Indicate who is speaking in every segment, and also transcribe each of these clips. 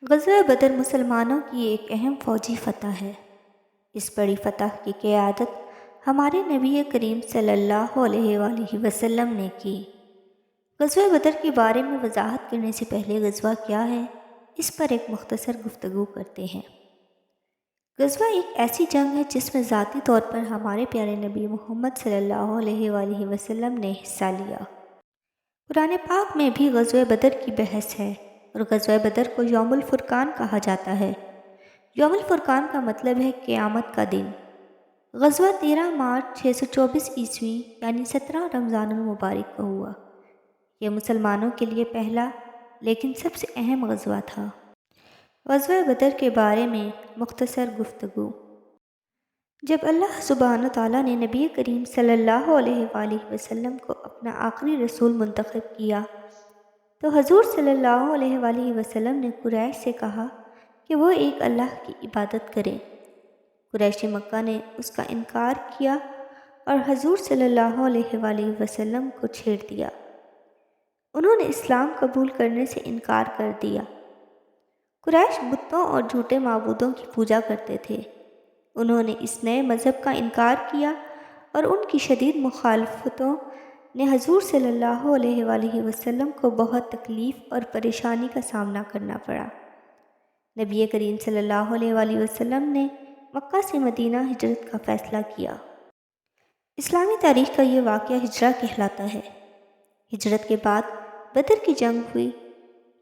Speaker 1: غزوہ بدر مسلمانوں کی ایک اہم فوجی فتح ہے۔ اس بڑی فتح کی قیادت ہمارے نبی کریم صلی اللہ علیہ وآلہ وسلم نے کی۔ غزوہ بدر کے بارے میں وضاحت کرنے سے پہلے غزوہ کیا ہے، اس پر ایک مختصر گفتگو کرتے ہیں۔ غزوہ ایک ایسی جنگ ہے جس میں ذاتی طور پر ہمارے پیارے نبی محمد صلی اللہ علیہ وآلہ وسلم نے حصہ لیا۔ قرآن پاک میں بھی غزوہ بدر کی بحث ہے اور غزوہ بدر کو یوم الفرقان کہا جاتا ہے۔ یوم الفرقان کا مطلب ہے قیامت کا دن۔ غزوہ 13 مارچ 624 عیسوی یعنی 17 رمضان المبارک کو ہوا۔ یہ مسلمانوں کے لیے پہلا لیکن سب سے اہم غزوہ تھا۔ غزوہ بدر کے بارے میں مختصر گفتگو۔ جب اللہ سبحانہ تعالیٰ نے نبی کریم صلی اللہ علیہ وآلہ وسلم کو اپنا آخری رسول منتخب کیا تو حضور صلی اللہ علیہ وآلہ وسلم نے قریش سے کہا کہ وہ ایک اللہ کی عبادت کریں۔ قریش مکہ نے اس کا انکار کیا اور حضور صلی اللہ علیہ وآلہ وسلم کو چھیڑ دیا۔ انہوں نے اسلام قبول کرنے سے انکار کر دیا۔ قریش بتوں اور جھوٹے معبودوں کی پوجا کرتے تھے۔ انہوں نے اس نئے مذہب کا انکار کیا اور ان کی شدید مخالفتوں نے حضور صلی اللہ علیہ وآلہ وسلم کو بہت تکلیف اور پریشانی کا سامنا کرنا پڑا۔ نبی کریم صلی اللہ علیہ وآلہ وسلم نے مکہ سے مدینہ ہجرت کا فیصلہ کیا۔ اسلامی تاریخ کا یہ واقعہ ہجرہ کہلاتا ہے۔ ہجرت کے بعد بدر کی جنگ ہوئی۔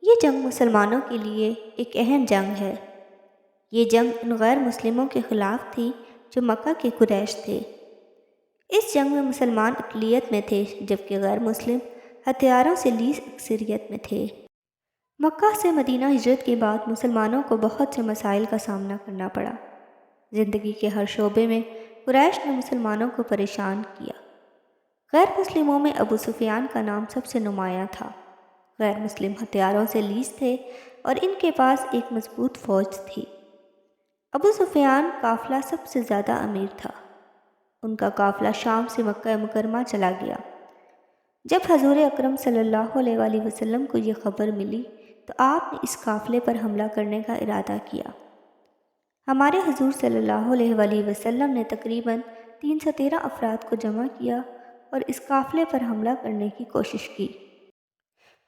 Speaker 1: یہ جنگ مسلمانوں کے لیے ایک اہم جنگ ہے۔ یہ جنگ ان غیر مسلموں کے خلاف تھی جو مکہ کے قریش تھے۔ اس جنگ میں مسلمان اقلیت میں تھے جبکہ غیر مسلم ہتھیاروں سے لیس اکثریت میں تھے۔ مکہ سے مدینہ ہجرت کے بعد مسلمانوں کو بہت سے مسائل کا سامنا کرنا پڑا۔ زندگی کے ہر شعبے میں قریش نے مسلمانوں کو پریشان کیا۔ غیر مسلموں میں ابو سفیان کا نام سب سے نمایاں تھا۔ غیر مسلم ہتھیاروں سے لیس تھے اور ان کے پاس ایک مضبوط فوج تھی۔ ابو سفیان قافلہ سب سے زیادہ امیر تھا۔ ان کا قافلہ شام سے مکہ مکرمہ چلا گیا۔ جب حضور اکرم صلی اللہ علیہ وآلہ وسلم کو یہ خبر ملی تو آپ نے اس قافلے پر حملہ کرنے کا ارادہ کیا۔ ہمارے حضور صلی اللہ علیہ وآلہ وسلم نے تقریباً 313 افراد کو جمع کیا اور اس قافلے پر حملہ کرنے کی کوشش کی۔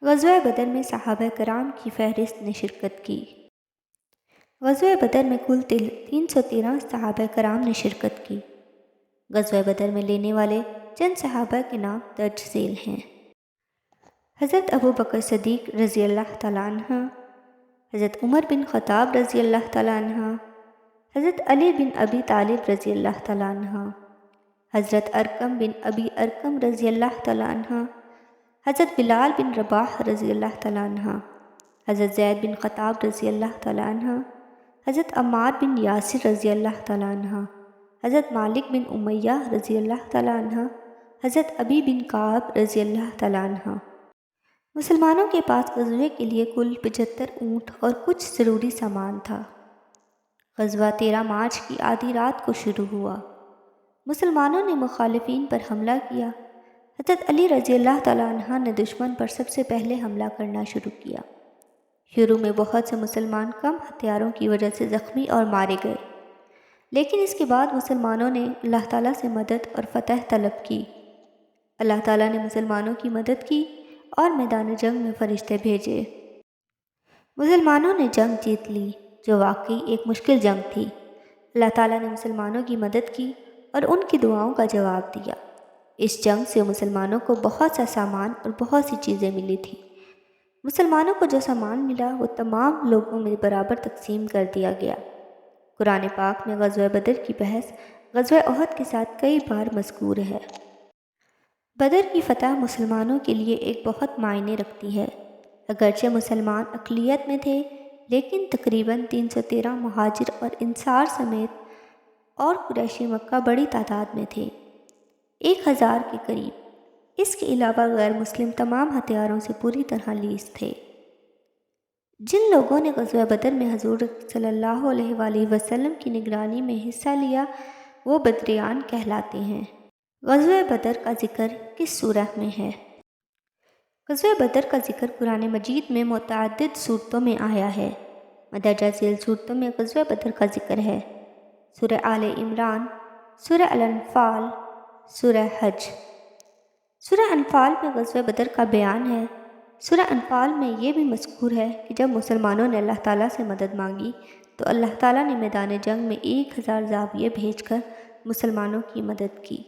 Speaker 1: غزوہ بدر میں صحابہ کرام کی فہرست نے شرکت کی۔ غزوہ بدر میں کل 313 صحابہ کرام نے شرکت کی۔ غزوہ بدر میں لینے والے چند صحابہ کے نام درج ذیل ہیں۔ حضرت ابو بکر صدیق رضی اللہ تعالیٰ عنہ، حضرت عمر بن خطاب رضی اللہ تعالیٰ عنہ، حضرت علی بن ابی طالب رضی اللہ تعالیٰ عنہ، حضرت ارقم بن ابی ارقم رضی اللہ تعالیٰ عنہ، حضرت بلال بن رباح رضی اللہ تعالیٰ عنہ، حضرت زید بن خطاب رضی اللہ تعالیٰ عنہ، حضرت عمار بن یاسر رضی اللہ تعالیٰ عنہ، حضرت مالک بن امیہ رضی اللہ تعالیٰ عنہ، حضرت ابی بن کعب رضی اللہ تعالیٰ عنہ۔ مسلمانوں کے پاس غزوے کے لیے کل 75 اونٹ اور کچھ ضروری سامان تھا۔ غزوہ 13 مارچ کی آدھی رات کو شروع ہوا۔ مسلمانوں نے مخالفین پر حملہ کیا۔ حضرت علی رضی اللہ تعالیٰ عنہ نے دشمن پر سب سے پہلے حملہ کرنا شروع کیا۔ شروع میں بہت سے مسلمان کم ہتھیاروں کی وجہ سے زخمی اور مارے گئے، لیکن اس کے بعد مسلمانوں نے اللہ تعالیٰ سے مدد اور فتح طلب کی۔ اللہ تعالیٰ نے مسلمانوں کی مدد کی اور میدان جنگ میں فرشتے بھیجے۔ مسلمانوں نے جنگ جیت لی، جو واقعی ایک مشکل جنگ تھی۔ اللہ تعالیٰ نے مسلمانوں کی مدد کی اور ان کی دعاؤں کا جواب دیا۔ اس جنگ سے مسلمانوں کو بہت سا سامان اور بہت سی چیزیں ملی تھیں۔ مسلمانوں کو جو سامان ملا وہ تمام لوگوں میں برابر تقسیم کر دیا گیا۔ قرآن پاک میں غزوہ بدر کی بحث غزوہ احد کے ساتھ کئی بار مذکور ہے۔ بدر کی فتح مسلمانوں کے لیے ایک بہت معنی رکھتی ہے۔ اگرچہ مسلمان اقلیت میں تھے لیکن تقریباً 313 مہاجر اور انصار سمیت اور قریشی مکہ بڑی تعداد میں تھے، 1000 کے قریب۔ اس کے علاوہ غیر مسلم تمام ہتھیاروں سے پوری طرح لیس تھے۔ جن لوگوں نے غزوہ بدر میں حضور صلی اللہ علیہ وآلہ وسلم کی نگرانی میں حصہ لیا وہ بدریان کہلاتے ہیں۔ غزوہ بدر کا ذکر کس سورہ میں ہے؟ غزوہ بدر کا ذکر قرآن مجید میں متعدد صورتوں میں آیا ہے۔ مندرجہ ذیل صورتوں میں غزوہ بدر کا ذکر ہے: سورہ آل عمران، سورہ الانفال، سورہ حج۔ سورہ انفال میں غزوہ بدر کا بیان ہے۔ سورہ انفال میں یہ بھی مذکور ہے کہ جب مسلمانوں نے اللہ تعالیٰ سے مدد مانگی تو اللہ تعالیٰ نے میدان جنگ میں 1000 زاویے بھیج کر مسلمانوں کی مدد کی۔